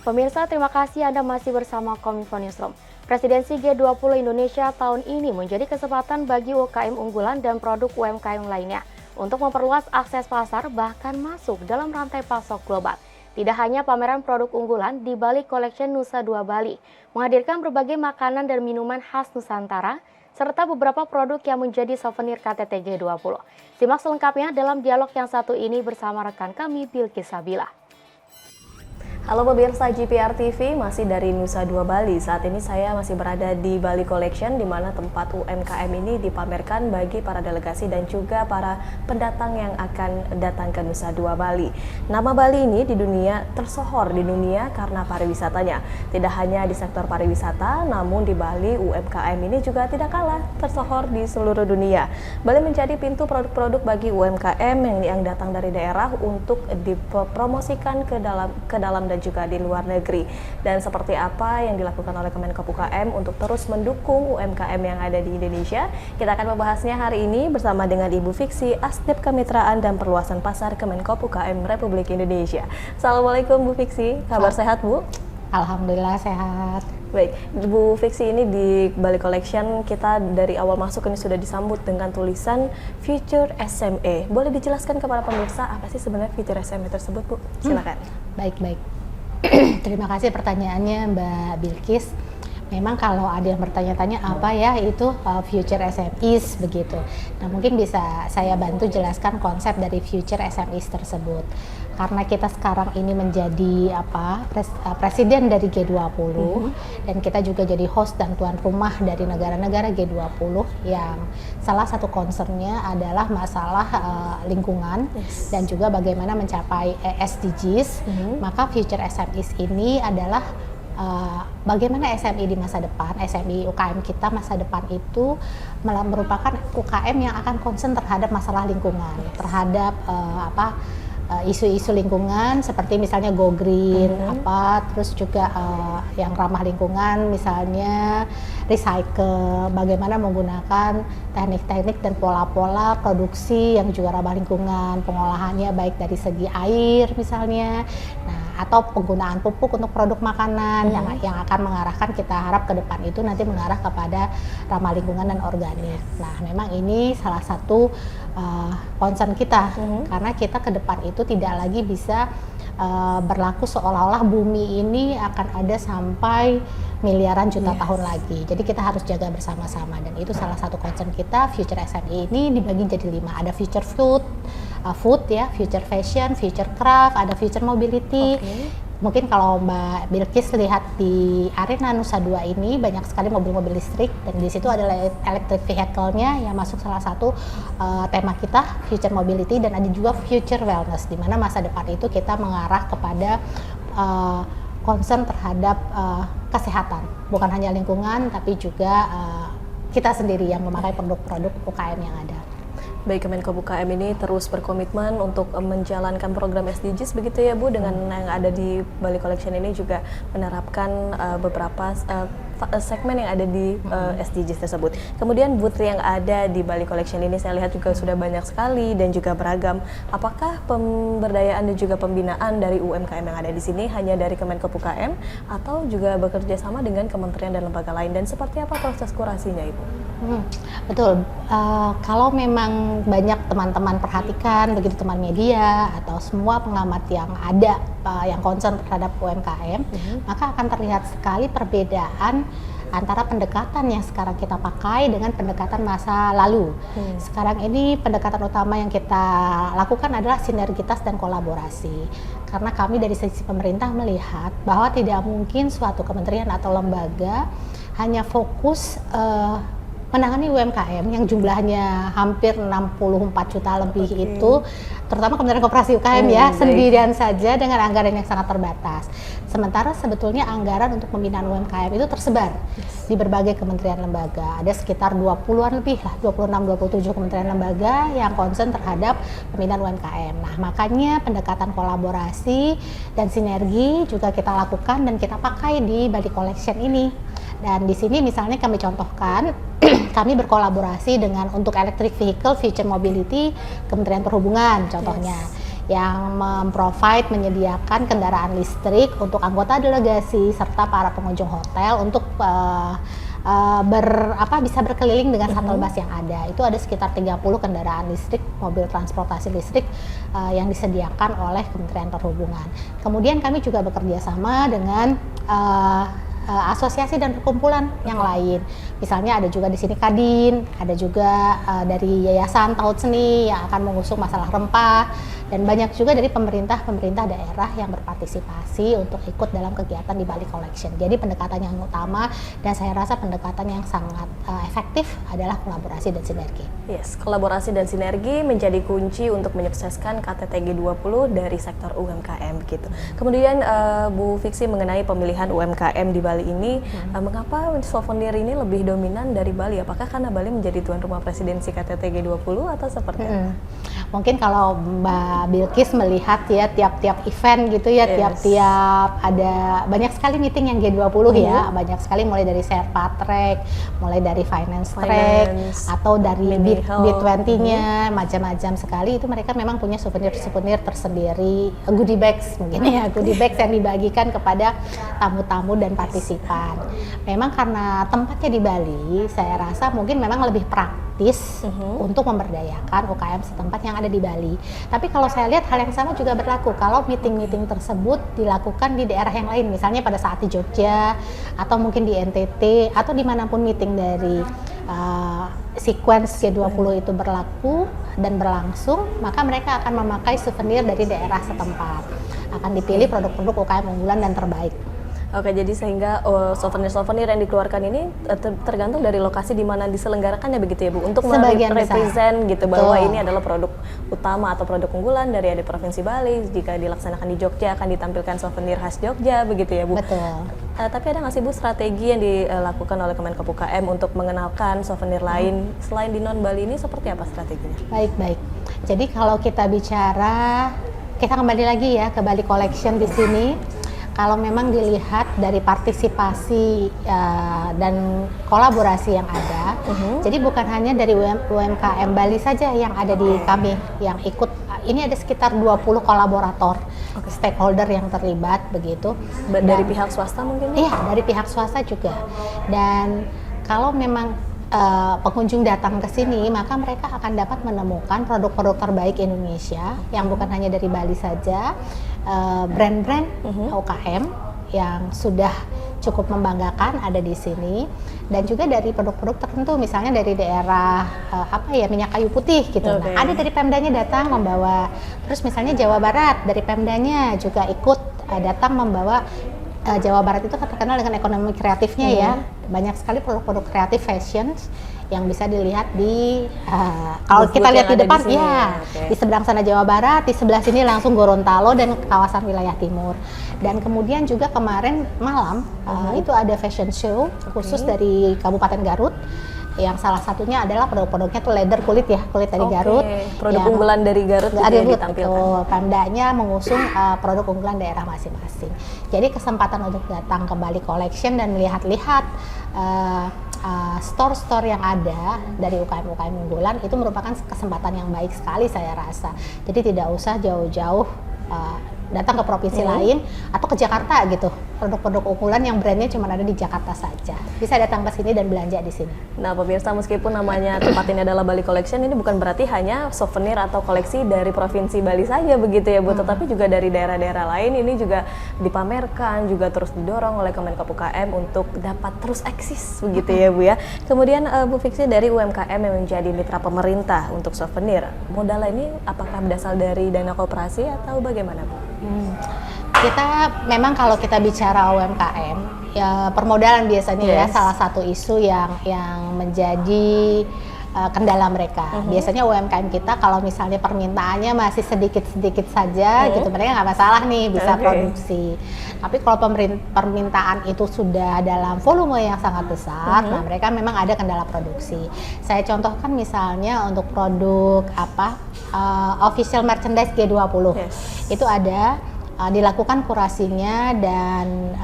Pemirsa, terima kasih Anda masih bersama Kominfo Newsroom. Presidensi G20 Indonesia tahun ini menjadi kesempatan bagi UKM unggulan dan produk UMKM lainnya untuk memperluas akses pasar bahkan masuk dalam rantai pasok global. Tidak hanya pameran produk unggulan di Bali Collection Nusa Dua Bali, menghadirkan berbagai makanan dan minuman khas Nusantara, serta beberapa produk yang menjadi souvenir KTT G20. Simak selengkapnya dalam dialog yang satu ini bersama rekan kami Bilqis Sabila. Halo pemirsa GPR TV, masih dari Nusa Dua Bali. Saat ini saya masih berada di Bali Collection, di mana tempat UMKM ini dipamerkan bagi para delegasi dan juga para pendatang yang akan datang ke Nusa Dua Bali. Nama Bali ini tersohor di dunia karena pariwisatanya. Tidak hanya di sektor pariwisata, namun di Bali UMKM ini juga tidak kalah tersohor di seluruh dunia. Bali menjadi pintu produk-produk bagi UMKM yang datang dari daerah untuk dipromosikan ke dalam dan juga di luar negeri. Dan seperti apa yang dilakukan oleh Kemenkop UKM untuk terus mendukung UMKM yang ada di Indonesia, kita akan membahasnya hari ini bersama dengan Ibu Fiksi, Asdep Kemitraan dan Perluasan Pasar Kemenkop UKM Republik Indonesia. Assalamualaikum Bu Fiksi, kabar sehat Bu? Alhamdulillah sehat. Baik, Bu Fiksi, ini di Bali Collection kita dari awal masuk ini sudah disambut dengan tulisan Future SME. Boleh dijelaskan kepada pemirsa apa sih sebenarnya Future SME tersebut, Bu? Silakan. Baik. Terima kasih pertanyaannya Mbak Bilqis. Memang kalau ada yang bertanya-tanya apa ya itu Future SMEs begitu. Nah mungkin bisa saya bantu jelaskan konsep dari Future SMEs tersebut. Karena kita sekarang ini menjadi presiden dari G20 dan kita juga jadi host dan tuan rumah dari negara-negara G20 yang salah satu concernnya adalah masalah lingkungan dan juga bagaimana mencapai SDGs. Maka Future SMEs ini adalah bagaimana SME di masa depan, SME UKM kita masa depan itu merupakan UKM yang akan concern terhadap masalah lingkungan, terhadap isu-isu lingkungan seperti misalnya go green, terus juga yang ramah lingkungan misalnya recycle, bagaimana menggunakan teknik-teknik dan pola-pola produksi yang juga ramah lingkungan, pengolahannya baik dari segi air misalnya, atau penggunaan pupuk untuk produk makanan yang akan mengarahkan, kita harap ke depan itu nanti mengarah kepada ramah lingkungan dan organik. Nah, memang ini salah satu concern kita karena kita ke depan itu tidak lagi bisa berlaku seolah-olah bumi ini akan ada sampai miliaran juta tahun lagi. Jadi kita harus jaga bersama-sama dan itu salah satu concern kita. Future SME ini dibagi jadi 5. Ada future food ya, future fashion, future craft, ada future mobility. Mungkin kalau Mbak Bilqis lihat di arena Nusa Dua ini banyak sekali mobil-mobil listrik dan di situ adalah electric vehicle-nya yang masuk salah satu tema kita future mobility, dan ada juga future wellness di mana masa depan itu kita mengarah kepada concern terhadap kesehatan, bukan hanya lingkungan tapi juga kita sendiri yang memakai produk-produk UKM yang ada. Baik, Kemenkop UKM ini terus berkomitmen untuk menjalankan program SDGs begitu ya Bu, dengan yang ada di Bali Collection ini juga menerapkan beberapa segmen yang ada di SDGs tersebut. Kemudian booth yang ada di Bali Collection ini saya lihat juga sudah banyak sekali dan juga beragam. Apakah pemberdayaan dan juga pembinaan dari UMKM yang ada di sini hanya dari Kemenkop UKM atau juga bekerja sama dengan kementerian dan lembaga lain, dan seperti apa proses kurasinya Ibu? Betul, kalau memang banyak teman-teman perhatikan, begitu teman media atau semua pengamat yang ada yang concern terhadap UMKM, maka akan terlihat sekali perbedaan antara pendekatan yang sekarang kita pakai dengan pendekatan masa lalu. Sekarang ini pendekatan utama yang kita lakukan adalah sinergitas dan kolaborasi. Karena kami dari sisi pemerintah melihat bahwa tidak mungkin suatu kementerian atau lembaga hanya fokus menangani UMKM yang jumlahnya hampir 64 juta lebih itu, terutama Kementerian Koperasi UKM sendirian saja dengan anggaran yang sangat terbatas. Sementara sebetulnya anggaran untuk pembinaan UMKM itu tersebar di berbagai kementerian lembaga. Ada sekitar 20-an lebih lah, 26-27 kementerian lembaga yang concern terhadap pembinaan UMKM. Nah, makanya pendekatan kolaborasi dan sinergi juga kita lakukan dan kita pakai di Bali Collection ini. Dan di sini misalnya kami contohkan, kami berkolaborasi dengan untuk electric vehicle, future mobility, Kementerian Perhubungan contohnya. yang menyediakan kendaraan listrik untuk anggota delegasi serta para pengunjung hotel untuk bisa berkeliling dengan shuttle bus yang ada. Itu ada sekitar 30 kendaraan listrik, mobil transportasi listrik yang disediakan oleh Kementerian Perhubungan. Kemudian kami juga bekerja sama dengan asosiasi dan perkumpulan yang lain. Misalnya ada juga di sini Kadin, ada juga dari Yayasan Taut Seni yang akan mengusung masalah rempah, dan banyak juga dari pemerintah daerah yang berpartisipasi untuk ikut dalam kegiatan di Bali Collection. Jadi pendekatan yang utama dan saya rasa pendekatan yang sangat efektif adalah kolaborasi dan sinergi. Yes, kolaborasi dan sinergi menjadi kunci untuk menyukseskan KTT G20 dari sektor UMKM gitu. Kemudian Bu Fiksi mengenai pemilihan UMKM di Bali ini, mengapa souvenir ini lebih dominan dari Bali? Apakah karena Bali menjadi tuan rumah presidensi KTT G20 atau seperti apa? Mungkin kalau Mbak Bilkis melihat ya tiap-tiap event gitu ya, tiap-tiap ada banyak sekali meeting yang G20 ya, banyak sekali mulai dari Sherpa Track, mulai dari Finance Track, atau dari B20-nya, macam-macam sekali. Itu mereka memang punya souvenir-souvenir tersendiri, goodie bags mungkin ya, goodie bags yang dibagikan kepada tamu-tamu dan partisipan. Memang karena tempatnya di Bali, saya rasa mungkin memang lebih praktis untuk memberdayakan UKM setempat yang ada di Bali. Tapi kalau saya lihat hal yang sama juga berlaku kalau meeting-meeting tersebut dilakukan di daerah yang lain, misalnya pada saat di Jogja atau mungkin di NTT atau dimanapun meeting dari sequence G20 itu berlaku dan berlangsung, maka mereka akan memakai souvenir dari daerah setempat. Akan dipilih produk-produk UKM unggulan dan terbaik. Oke, jadi sehingga souvenir-souvenir yang dikeluarkan ini tergantung dari lokasi di mana diselenggarakannya begitu ya Bu, untuk merepresent gitu bahwa ini adalah produk utama atau produk unggulan dari Provinsi Bali. Jika dilaksanakan di Jogja akan ditampilkan souvenir khas Jogja begitu ya Bu. Betul. Tapi ada nggak sih Bu strategi yang dilakukan oleh Kemenkop UKM untuk mengenalkan souvenir lain selain di non Bali ini, seperti apa strateginya? Baik. Jadi kalau kita bicara, kita kembali lagi ya ke Bali Collection di sini. Kalau memang dilihat dari partisipasi dan kolaborasi yang ada, jadi bukan hanya dari UMKM Bali saja yang ada di kami yang ikut. Ini ada sekitar 20 kolaborator, stakeholder yang terlibat begitu. Dari pihak swasta mungkin? Iya, dari pihak swasta juga. Dan kalau memang pengunjung datang ke sini, maka mereka akan dapat menemukan produk-produk terbaik Indonesia yang bukan hanya dari Bali saja, brand-brand UKM yang sudah cukup membanggakan ada di sini, dan juga dari produk-produk tertentu, misalnya dari daerah minyak kayu putih gitu. Nah, ada dari Pemdanya datang membawa, terus misalnya Jawa Barat dari Pemdanya juga ikut datang membawa. Jawa Barat itu terkenal dengan ekonomi kreatifnya ya, banyak sekali produk-produk kreatif fashion yang bisa dilihat di kalau kita lihat di depan di seberang sana Jawa Barat, di sebelah sini langsung Gorontalo dan kawasan wilayah timur. Dan kemudian juga kemarin malam itu ada fashion show khusus dari Kabupaten Garut, yang salah satunya adalah produk-produknya tuh leather, kulit dari Garut. Produk unggulan dari Garut juga ditampilkan. Pemdanya mengusung produk unggulan daerah masing-masing. Jadi kesempatan untuk datang ke Bali Collection dan melihat-lihat store-store yang ada dari UKM-UKM unggulan itu merupakan kesempatan yang baik sekali saya rasa. Jadi tidak usah jauh-jauh datang ke provinsi lain atau ke Jakarta gitu. Produk-produk unggulan yang brandnya cuma ada di Jakarta saja. Bisa datang ke sini dan belanja di sini. Nah, pemirsa, meskipun namanya tempat ini adalah Bali Collection, ini bukan berarti hanya souvenir atau koleksi dari provinsi Bali saja begitu ya Bu, tetapi juga dari daerah-daerah lain ini juga dipamerkan, juga terus didorong oleh Kemenkop UKM untuk dapat terus eksis begitu ya Bu ya. Kemudian Bu Fiksi, dari UMKM yang menjadi mitra pemerintah untuk souvenir, modal ini apakah berasal dari dana koperasi atau bagaimana Bu? Kita memang kalau kita bicara UMKM, ya permodalan biasanya ya salah satu isu yang menjadi kendala mereka. Biasanya UMKM kita kalau misalnya permintaannya masih sedikit-sedikit saja gitu, mereka nggak masalah nih bisa produksi. Tapi kalau permintaan itu sudah dalam volume yang sangat besar, nah mereka memang ada kendala produksi. Saya contohkan misalnya untuk produk official merchandise G20, itu ada dilakukan kurasinya dan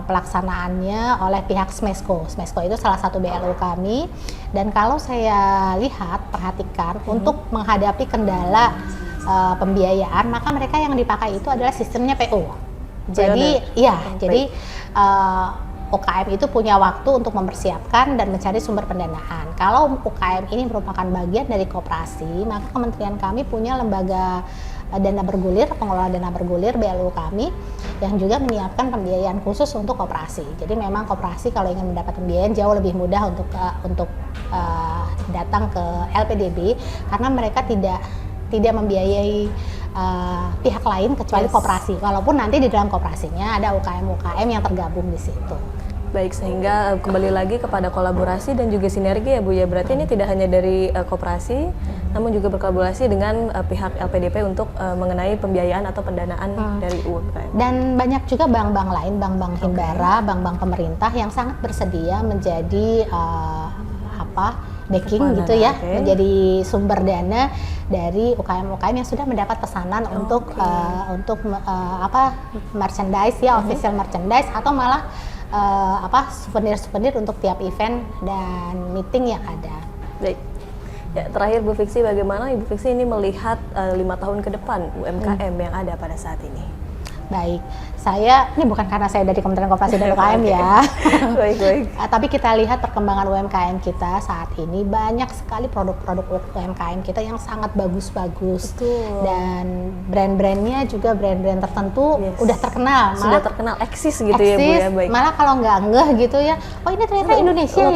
pelaksanaannya oleh pihak Smesco. Smesco itu salah satu BLU kami, dan kalau saya perhatikan untuk menghadapi kendala pembiayaan, maka mereka yang dipakai itu adalah sistemnya PO. Jadi, Baik. UKM itu punya waktu untuk mempersiapkan dan mencari sumber pendanaan. Kalau UKM ini merupakan bagian dari koperasi, maka kementerian kami punya lembaga dana bergulir, pengelola dana bergulir BLU kami yang juga menyiapkan pembiayaan khusus untuk koperasi. Jadi memang koperasi kalau ingin mendapat pembiayaan jauh lebih mudah untuk datang ke LPDB karena mereka tidak membiayai pihak lain kecuali koperasi. Walaupun nanti di dalam koperasinya ada UKM-UKM yang tergabung di situ. Baik, sehingga kembali lagi kepada kolaborasi dan juga sinergi ya Bu ya. Berarti ini tidak hanya dari koperasi, namun juga berkolaborasi dengan pihak LPDP untuk mengenai pembiayaan atau pendanaan dari UMKM. Dan banyak juga bank-bank lain, bank-bank himbara, bank-bank pemerintah yang sangat bersedia menjadi backing gitu ya, menjadi sumber dana dari UKM-UKM yang sudah mendapat pesanan untuk merchandise ya, official merchandise atau malah souvenir-souvenir untuk tiap event dan meeting yang ada. Baik. Ya, terakhir Bu Fiksi, bagaimana Ibu Fiksi ini melihat 5 tahun ke depan UMKM yang ada pada saat ini? Baik, ini bukan karena saya dari Kementerian Koperasi dan UKM ya. Baik. Tapi kita lihat perkembangan UMKM kita saat ini, banyak sekali produk-produk UMKM kita yang sangat bagus-bagus. Dan brand-brandnya juga brand-brand tertentu udah terkenal. Sudah terkenal, eksis gitu ya Bu ya. Baik. Malah kalau nggak ngeh gitu ya, oh ini ternyata Indonesia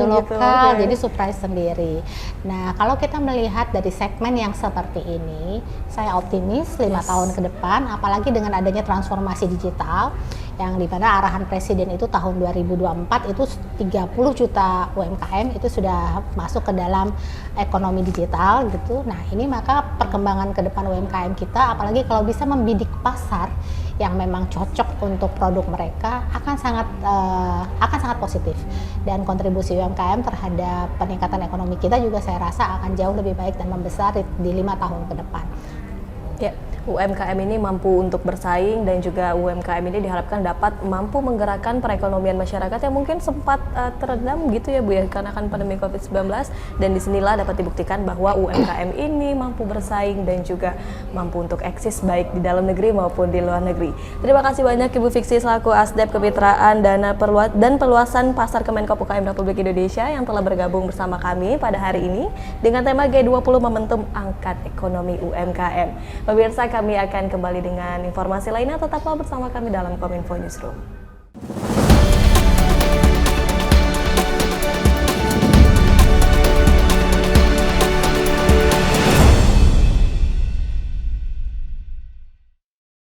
lokal. Jadi surprise sendiri. Nah, kalau kita melihat dari segmen yang seperti ini, saya optimis 5 tahun ke depan, apalagi dengan adanya transformasi digital yang dimana arahan Presiden itu tahun 2024 itu 30 juta UMKM itu sudah masuk ke dalam ekonomi digital gitu. Nah, ini maka perkembangan ke depan UMKM kita, apalagi kalau bisa membidik pasar yang memang cocok untuk produk mereka, akan sangat positif, dan kontribusi UMKM terhadap peningkatan ekonomi kita juga saya rasa akan jauh lebih baik dan membesar di 5 tahun ke depan. Ya, UMKM ini mampu untuk bersaing dan juga UMKM ini diharapkan dapat mampu menggerakkan perekonomian masyarakat yang mungkin sempat terendam gitu ya Bu ya karena kan pandemi COVID-19, dan disinilah dapat dibuktikan bahwa UMKM ini mampu bersaing dan juga mampu untuk eksis baik di dalam negeri maupun di luar negeri. Terima kasih banyak Ibu Fiksi selaku Asdep Kemitraan dan Perluasan Pasar Kemenkop UKM Republik Indonesia yang telah bergabung bersama kami pada hari ini dengan tema G20 Momentum Angkat Ekonomi UMKM. Pemirsa, kami akan kembali dengan informasi lainnya, tetaplah bersama kami dalam Kominfo Newsroom.